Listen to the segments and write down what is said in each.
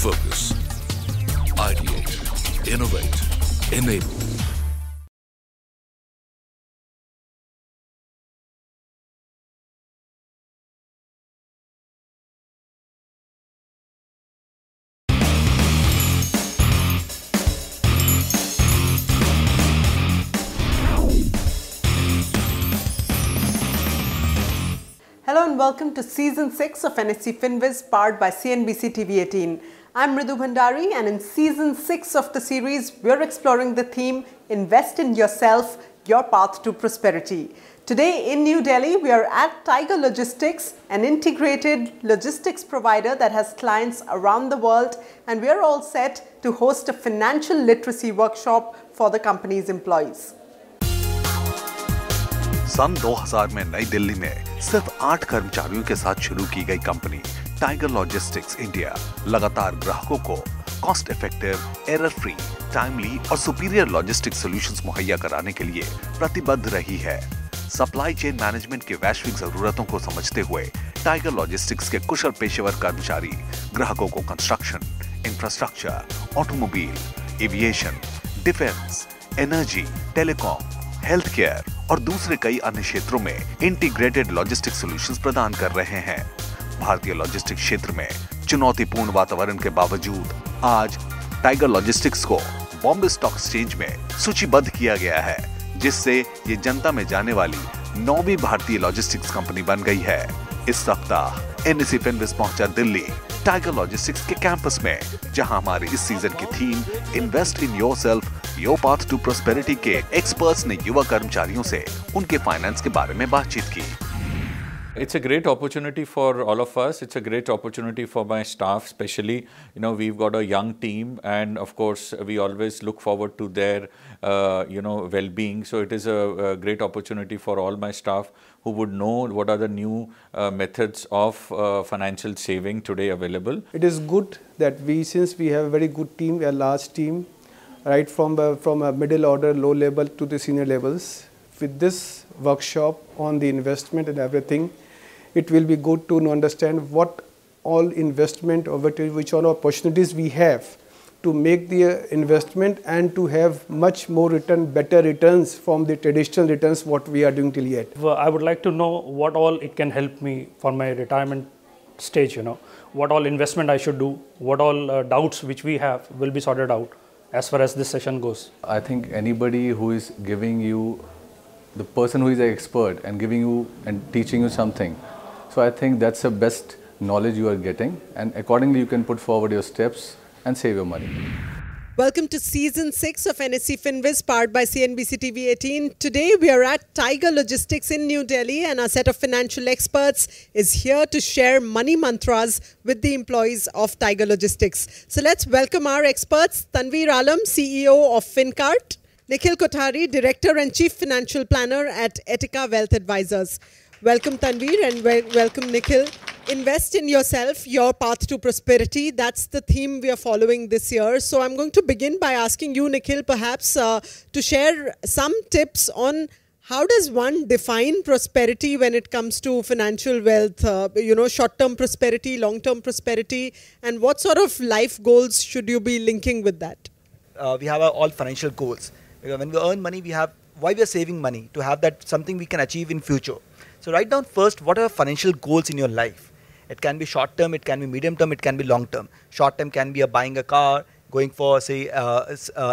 focus. Ideate, innovate, enable. Hello and welcome to Season 6 of NSE FinViz, powered by CNBC TV 18. I'm Mridu Bhandari, and in Season 6 of the series, we're exploring the theme, Invest in Yourself, Your Path to Prosperity. Today in New Delhi, we are at Tiger Logistics, an integrated logistics provider that has clients around the world, and we are all set to host a financial literacy workshop for the company's employees. सन 2000 में नई दिल्ली में सिर्फ 8 कर्मचारियों के साथ शुरू की गई कंपनी टाइगर लॉजिस्टिक्स इंडिया लगातार ग्राहकों को cost effective, error free, timely और सुपीरियर लॉजिस्टिक्स सॉल्यूशंस मुहैया कराने के लिए प्रतिबद्ध रही है। सप्लाई चेन मैनेजमेंट की वैश्विक जरूरतों को समझते हुए टाइगर लॉजिस्टिक्स के कुशल पेशेवर कर्मचारी ग्राहकों को construction, infrastructure, automobile, aviation, defence, energy, telecom, health care और दूसरे कई अन्य क्षेत्रों में इंटीग्रेटेड लॉजिस्टिक्स सॉल्यूशंस प्रदान कर रहे हैं। भारतीय लॉजिस्टिक्स क्षेत्र में चुनौतीपूर्ण वातावरण के बावजूद आज टाइगर लॉजिस्टिक्स को बॉम्बे स्टॉक एक्सचेंज में सूचीबद्ध किया गया है, जिससे ये जनता में जाने वाली 9वीं भारतीय लॉजिस्टिक्स कंपनी बन गई है। इस सप्ताह एनएसई फिनविज पहुंचा दिल्ली टाइगर लॉजिस्टिक्स के कैंपस में, जहां हमारे इस सीजन की theme invest in yourself, your path to prosperity के एक्सपर्ट्स ने युवा कर्मचारियों से उनके फाइनेंस के बारे में बातचीत की। It's a great opportunity for all of us. It's a great opportunity for my staff, especially. You know, we've got a young team, and of course, we always look forward to their, well-being. So it is a great opportunity for all my staff who would know what are the new methods of financial saving today available. It is good that since we have a very good team, a large team, right from a middle order, low level to the senior levels. With this workshop on the investment and everything, it will be good to understand what all investment or which all opportunities we have to make the investment and to have much more better returns from the traditional returns what we are doing till yet. I would like to know what all it can help me for my retirement stage, what all investment I should do, what all doubts which we have will be sorted out as far as this session goes. I think anybody who is giving you, the person who is an expert and giving you and teaching you something, so I think that's the best knowledge you are getting, and accordingly you can put forward your steps and save your money. Welcome to Season 6 of NSE FinViz, powered by CNBC TV 18. Today we are at Tiger Logistics in New Delhi, and our set of financial experts is here to share money mantras with the employees of Tiger Logistics. So let's welcome our experts, Tanveer Alam, CEO of FinCart, Nikhil Kothari, Director and Chief Financial Planner at Etika Wealth Advisors. Welcome Tanveer and welcome Nikhil. Invest in yourself, your path to prosperity. That's the theme we are following this year. So I'm going to begin by asking you, Nikhil, perhaps to share some tips on how does one define prosperity when it comes to financial wealth, short-term prosperity, long-term prosperity, and what sort of life goals should you be linking with that? We have all financial goals. When we earn money, we have why we are saving money, to have that something we can achieve in future. So write down first what are financial goals in your life. It can be short term, it can be medium term, it can be long term. Short term can be buying a car, going for say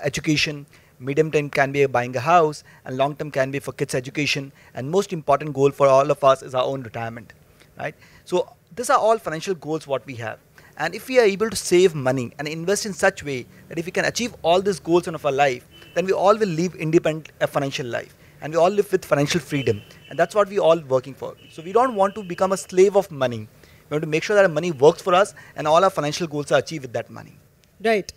education. Medium term can be buying a house, and long term can be for kids education. And most important goal for all of us is our own retirement, right? So these are all financial goals what we have. And if we are able to save money and invest in such way that if we can achieve all these goals in our life, then we all will live independent financial life, and we all live with financial freedom, and that's what we all working for. So we don't want to become a slave of money. We want to make sure that our money works for us and all our financial goals are achieved with that money. Right.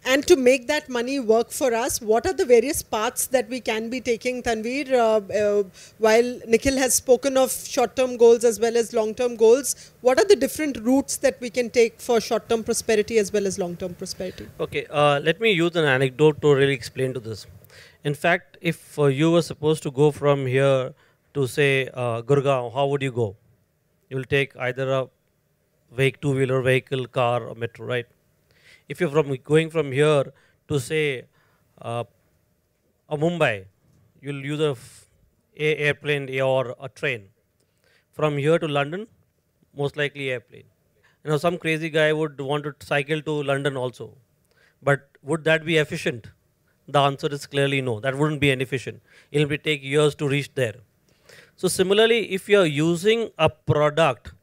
And to make that money work for us, what are the various paths that we can be taking, Tanveer? While Nikhil has spoken of short-term goals as well as long-term goals, what are the different routes that we can take for short-term prosperity as well as long-term prosperity? Okay, let me use an anecdote to really explain to this. In fact, if you were supposed to go from here to say Gurgaon, how would you go? You will take either a two-wheeler vehicle, car or metro, right? If you're going from here to say a Mumbai, you'll use a airplane or a train. From here to London, most likely airplane. Some crazy guy would want to cycle to London also. But would that be efficient? The answer is clearly no. That wouldn't be inefficient. It will take years to reach there. So similarly, if you're using a product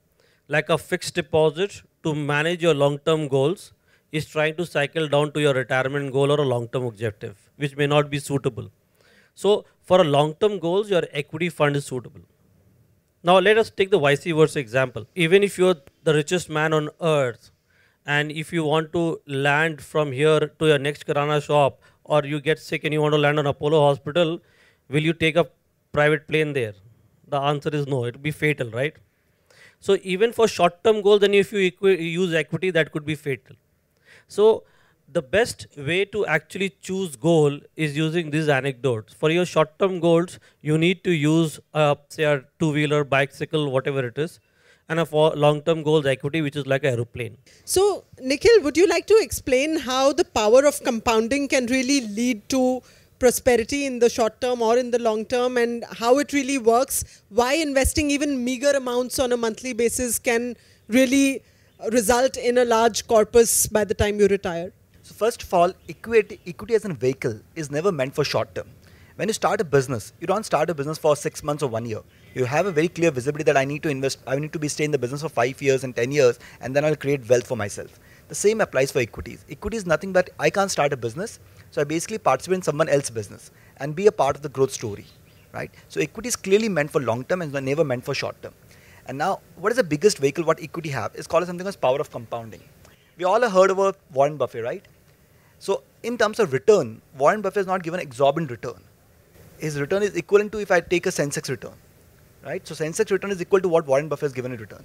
like a fixed deposit to manage your long-term goals, is trying to cycle down to your retirement goal or a long-term objective, which may not be suitable. So for a long-term goals, your equity fund is suitable. Now let us take the vice versa example. Even if you're the richest man on earth, and if you want to land from here to your next Kirana shop, or you get sick and you want to land on Apollo Hospital, will you take a private plane there? The answer is no. It will be fatal, right? So even for short-term goals, then if you use equity, that could be fatal. So the best way to actually choose goal is using these anecdotes. For your short-term goals, you need to use, say, a two-wheeler, bicycle, whatever it is, and for long-term goals, equity, which is like an aeroplane. So, Nikhil, would you like to explain how the power of compounding can really lead to prosperity in the short term or in the long term, and how it really works? Why investing even meager amounts on a monthly basis can really result in a large corpus by the time you retire? So first of all, equity as a vehicle is never meant for short term. When you start a business, you don't start a business for 6 months or 1 year. You have a very clear visibility that I need to invest, I need to stay in the business for 5 years and 10 years, and then I'll create wealth for myself. The same applies for equities. Equity is nothing but I can't start a business, so I basically participate in someone else's business and be a part of the growth story, right? So equity is clearly meant for long term and never meant for short term. And now, what is the biggest vehicle what equity have? It's called something as power of compounding. We all have heard about Warren Buffett, right? So in terms of return, Warren Buffett is not given exorbitant return. His return is equivalent to if I take a Sensex return, right? So Sensex return is equal to what Warren Buffett has given in return.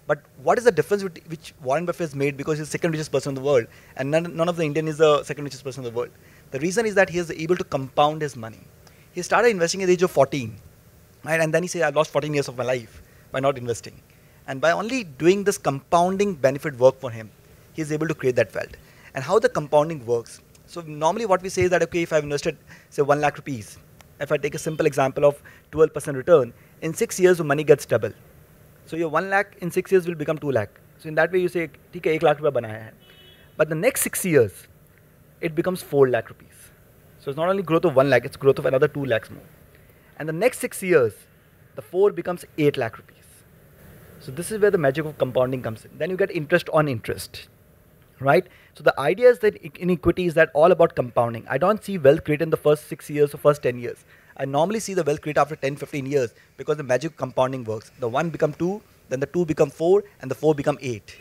But what is the difference which Warren Buffett has made, because he's the second richest person in the world and none of the Indian is the second richest person in the world? The reason is that he is able to compound his money. He started investing at the age of 14, right? And then he said, I've lost 14 years of my life by not investing. And by only doing this compounding benefit work for him, he is able to create that wealth. And how the compounding works. So normally what we say is that, okay, if I've invested, say 1 lakh rupees, if I take a simple example of 12% return, in 6 years the money gets double. So your 1 lakh in 6 years will become 2 lakh. So in that way you say, ठीक है 1 lakh रुपया बनाया है. But the next 6 years, it becomes 4 lakh rupees. So it's not only growth of 1 lakh, it's growth of another 2 lakhs more. And the next 6 years, the 4 becomes 8 lakh rupees. So this is where the magic of compounding comes in. Then you get interest on interest, right? So the idea is that in equity is that all about compounding. I don't see wealth created in the first 6 years or first 10 years. I normally see the wealth created after 10, 15 years because the magic of compounding works. The 1 become 2, then the 2 become 4, and the 4 become 8.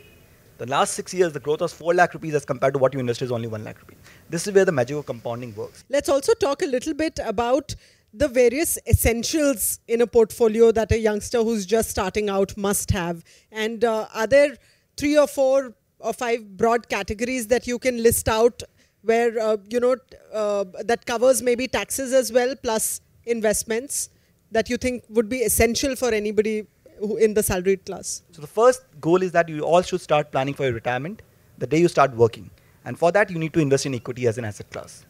The last 6 years, the growth was 4 lakh rupees as compared to what you invested is only 1 lakh rupees. This is where the magic of compounding works. Let's also talk a little bit about the various essentials in a portfolio that a youngster who's just starting out must have. And are there 3 or 4 or 5 broad categories that you can list out where, that covers maybe taxes as well, plus investments that you think would be essential for anybody who in the salaried class? So the first goal is that you all should start planning for your retirement the day you start working. And for that, you need to invest in equity as an asset class.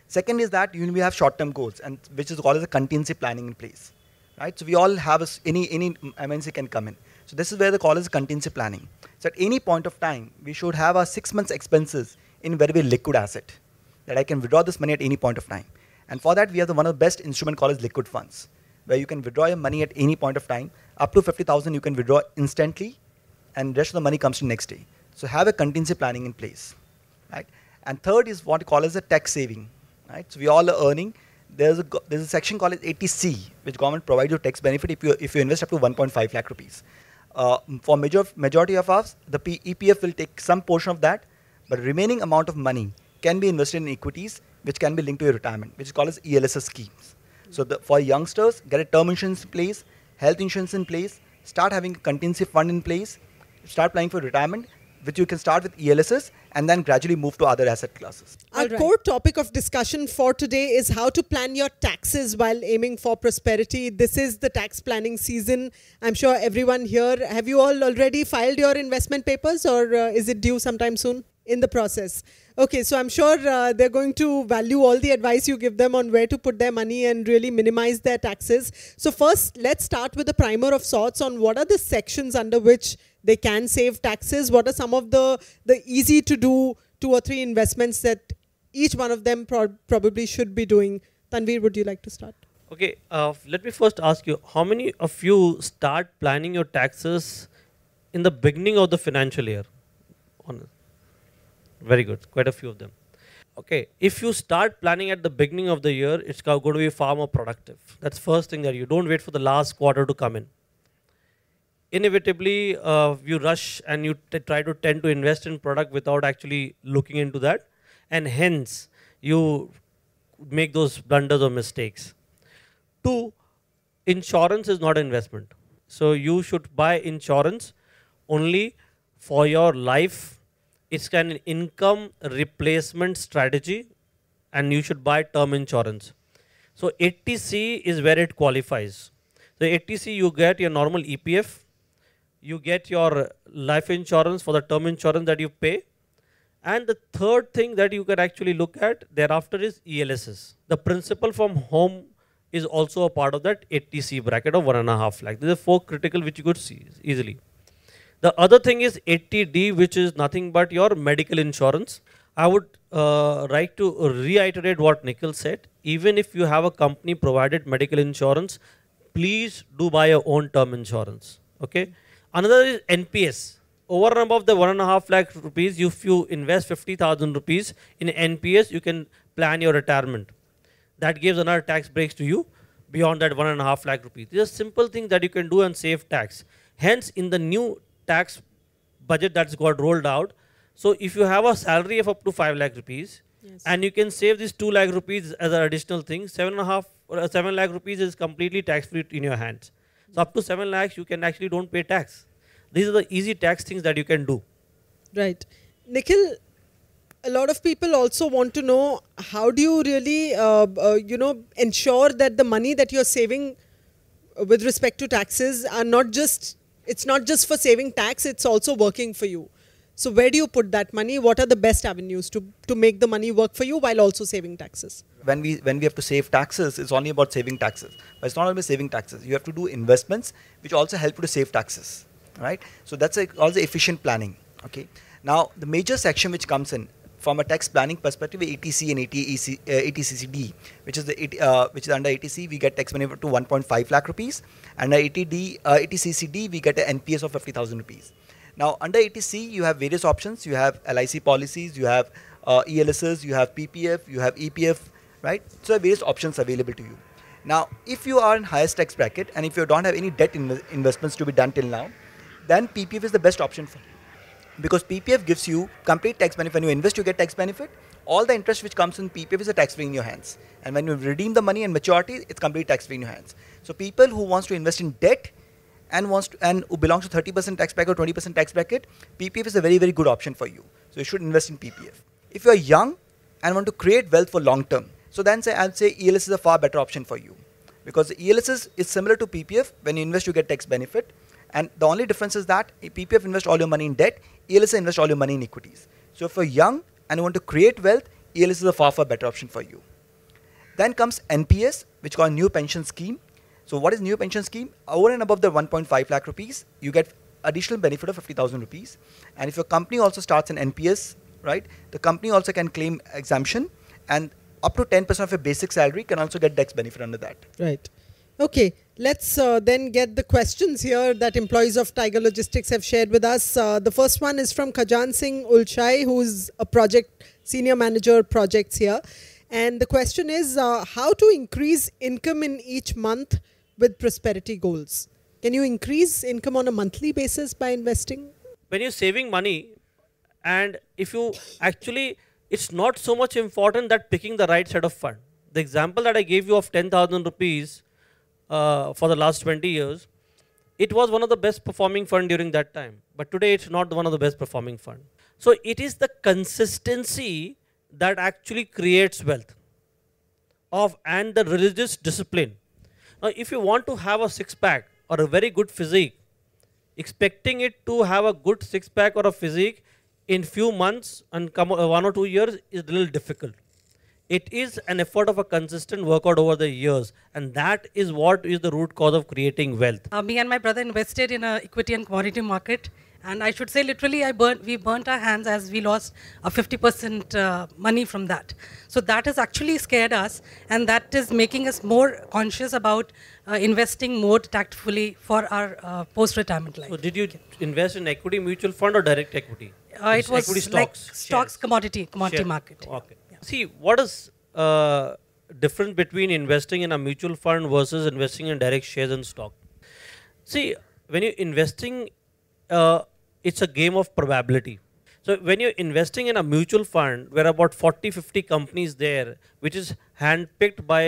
Second is that you have short-term goals, and which is called as a contingency planning in place, right? So we all have any MNC can come in. So this is where the call is contingency planning. So at any point of time, we should have our 6 months expenses in very, very liquid asset that I can withdraw this money at any point of time. And for that, we have one of the best instrument called as liquid funds, where you can withdraw your money at any point of time. Up to 50,000, you can withdraw instantly, and the rest of the money comes to next day. So have a contingency planning in place, right? And third is what we call as a tax saving, right? So we all are earning. There's a section called as 80C, which government provides you tax benefit if you invest up to 1.5 lakh rupees. For majority of us, the EPF will take some portion of that, but remaining amount of money can be invested in equities, which can be linked to your retirement, which is called as ELSS schemes. So for youngsters, get a term insurance in place, health insurance in place, start having a contingency fund in place, start planning for retirement, which you can start with ELSS and then gradually move to other asset classes. Our core topic of discussion for today is how to plan your taxes while aiming for prosperity. This is the tax planning season. I'm sure everyone here, have you all already filed your investment papers, or is it due sometime soon? in the process. Okay, so I'm sure they're going to value all the advice you give them on where to put their money and really minimize their taxes. So first, let's start with a primer of sorts on what are the sections under which they can save taxes. What are some of the easy to do 2 or 3 investments that each one of them probably should be doing? Tanveer, would you like to start? Okay, let me first ask you, how many of you start planning your taxes in the beginning of the financial year? Very good, quite a few of them. Okay, if you start planning at the beginning of the year, it's going to be far more productive. That's first thing, that you don't wait for the last quarter to come in. Inevitably, you rush and you try to tend to invest in product without actually looking into that, and hence you make those blunders or mistakes. 2, insurance is not investment. So you should buy insurance only for your life. It's an income replacement strategy, and you should buy term insurance. So 80C is where it qualifies. So 80C, you get your normal EPF, you get your life insurance for the term insurance that you pay, and the third thing that you can actually look at thereafter is ELSs. The principal from home is also a part of that 80C bracket of 1.5 lakh. These are 4 critical which you could see easily. The other thing is 80D, which is nothing but your medical insurance. I would like to reiterate what Nikhil said. Even if you have a company provided medical insurance, please do buy your own term insurance. Okay. Another is NPS. Over and above the 1.5 lakh rupees, if you invest 50,000 rupees in NPS, you can plan your retirement. That gives another tax breaks to you beyond that 1.5 lakh rupees. These are simple things that you can do and save tax. Hence, in the new tax budget that's got rolled out, so if you have a salary of up to 5 lakh rupees, yes, and you can save this 2 lakh rupees as an additional thing, 7.5 or 7 lakh rupees is completely tax free in your hands. So up to 7 lakhs, you can actually don't pay tax. These are the easy tax things that you can do. Right. Nikhil, a lot of people also want to know, how do you really, ensure that the money that you're saving with respect to taxes are not just, it's not just for saving tax, it's also working for you. So where do you put that money? What are the best avenues to make the money work for you while also saving taxes? When we have to save taxes, it's only about saving taxes. But it's not only saving taxes. You have to do investments which also help you to save taxes. Right? So that's also efficient planning. Okay. Now the major section which comes in from a tax planning perspective, ATC and ATCCD, which is under ATC, we get tax benefit to 1.5 lakh rupees, and under ATCCD we get an NPS of 50,000 rupees. Now under ATC you have various options. You have LIC policies, you have ELSs, you have PPF, you have EPF, right? So there are various options available to you. Now if you are in highest tax bracket and if you don't have any debt investments to be done till now, then PPF is the best option for you. Because PPF gives you complete tax benefit. When you invest, you get tax benefit. All the interest which comes in PPF is a tax free in your hands. And when you redeem the money and maturity, it's complete tax free in your hands. So people who wants to invest in debt and who belongs to 30% tax bracket or 20% tax bracket, PPF is a very, very good option for you. So you should invest in PPF. If you are young and want to create wealth for long term, so then I'll say ELS is a far better option for you. Because ELS is similar to PPF. When you invest, you get tax benefit. And the only difference is that PPF invest all your money in debt, ELS invest all your money in equities. So if you're young and you want to create wealth, ELS is a far, far better option for you. Then comes NPS, which is called new pension scheme. So what is new pension scheme? Over and above the 1.5 lakh rupees, you get additional benefit of 50,000 rupees. And if your company also starts an NPS, right, the company also can claim exemption, and up to 10% of your basic salary can also get tax benefit under that. Right. Okay, let's then get the questions here that employees of Tiger Logistics have shared with us. The first one is from Khajan Singh Ulchai, who is a senior manager projects here. And the question is, how to increase income in each month with prosperity goals? Can you increase income on a monthly basis by investing? When you're saving money, and if you actually, it's not so much important that picking the right set of fund. The example that I gave you of 10,000 rupees for the last 20 years, it was one of the best performing fund during that time. But today it's not one of the best performing fund. So it is the consistency that actually creates wealth and the religious discipline. Now if you want to have a six-pack or a very good physique, expecting it to have a good six-pack or a physique in few months and 1 or 2 years is a little difficult. It is an effort of a consistent workout over the years, and that is what is the root cause of creating wealth. Me and my brother invested in a equity and commodity market, and I should say literally we burnt our hands as we lost a 50% money from that. So that has actually scared us, and that is making us more conscious about investing more tactfully for our post-retirement life. So did you invest in equity mutual fund or direct equity? It was equity like stocks, stocks, commodity Share. market. Okay. See, what is difference between investing in a mutual fund versus investing in direct shares and stock? See, when you're investing, it's a game of probability. So when you're investing in a mutual fund, where about 40-50 companies there, which is handpicked by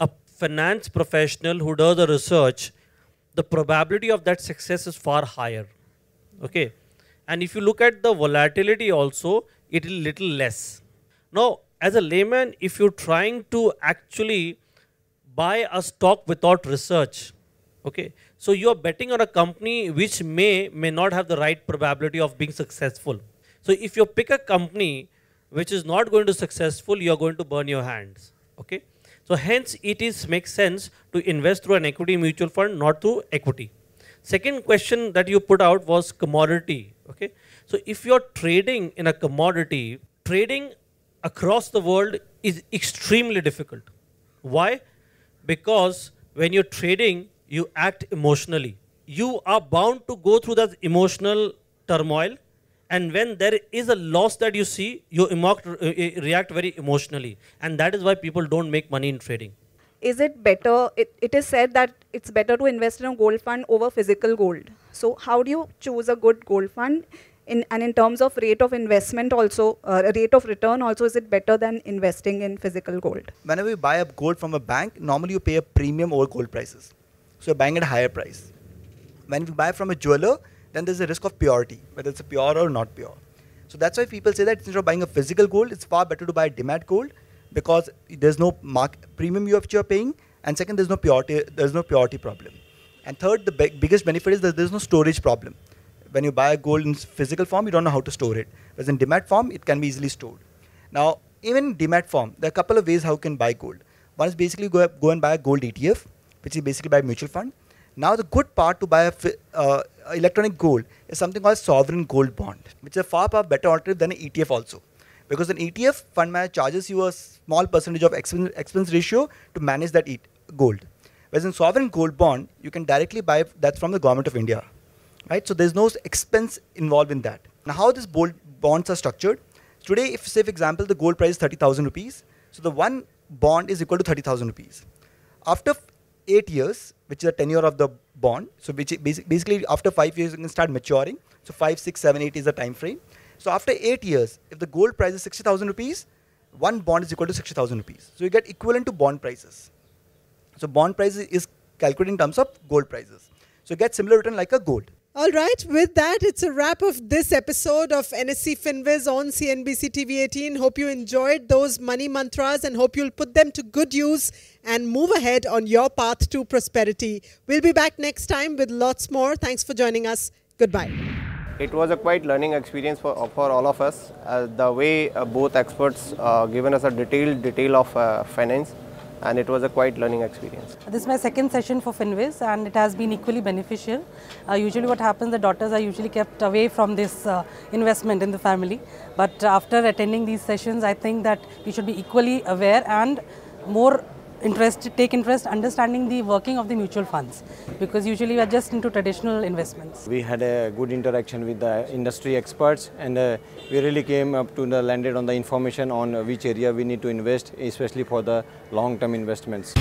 a finance professional who does the research, the probability of that success is far higher. Okay. And if you look at the volatility also, it is little less. Now, as a layman, if you're trying to actually buy a stock without research, okay, so you're betting on a company which may not have the right probability of being successful. So if you pick a company which is not going to be successful, you're going to burn your hands. Okay, so hence it makes sense to invest through an equity mutual fund, not through equity. Second question that you put out was commodity. Okay, so if you're trading in a commodity, trading across the world is extremely difficult. Why? Because when you're trading, you act emotionally. You are bound to go through that emotional turmoil, and when there is a loss that you see, you react very emotionally, and that is why people don't make money in trading. Is it better, it is said that it's better to invest in a gold fund over physical gold. So how do you choose a good gold fund? And in terms of rate of investment also, rate of return also, is it better than investing in physical gold? Whenever you buy a gold from a bank, normally you pay a premium over gold prices. So you're buying at a higher price. When you buy from a jeweler, then there's a risk of purity, whether it's pure or not pure. So that's why people say that instead of buying a physical gold, it's far better to buy a demat gold, because there's no premium you're paying, and second, there's no purity problem. And third, the biggest benefit is that there's no storage problem. When you buy a gold in physical form, you don't know how to store it. Whereas in demat form, it can be easily stored. Now, even in demat form, there are a couple of ways how you can buy gold. One is basically go and buy a gold ETF, which is basically buy a mutual fund. Now, the good part to buy a electronic gold is something called sovereign gold bond, which is a far better alternative than an ETF also. Because an ETF fund manager charges you a small percentage of expense ratio to manage that gold. Whereas in sovereign gold bond, you can directly buy that from the government of India. Right? So there's no expense involved in that. Now, how these bonds are structured? Today, if say for example the gold price is 30,000 rupees, so the one bond is equal to 30,000 rupees. After 8 years, which is the tenure of the bond, so which basically after 5 years you can start maturing. So 5, 6, 7, 8 is the time frame. So after 8 years, if the gold price is 60,000 rupees, one bond is equal to 60,000 rupees. So you get equivalent to bond prices. So bond price is calculated in terms of gold prices. So you get similar return like a gold. All right, with that, it's a wrap of this episode of NSE FinViz on CNBC TV 18. Hope you enjoyed those money mantras and hope you'll put them to good use and move ahead on your path to prosperity. We'll be back next time with lots more. Thanks for joining us. Goodbye. It was a quite learning experience for all of us. The way both experts given us a detail of finance, and it was a quite learning experience. This is my second session for FinViz, and it has been equally beneficial. Usually what happens, the daughters are usually kept away from this investment in the family. But after attending these sessions, I think that we should be equally aware and more take interest understanding the working of the mutual funds, because usually we are just into traditional investments. We had a good interaction with the industry experts, and we really came up to landed on the information on which area we need to invest, especially for the long-term investments.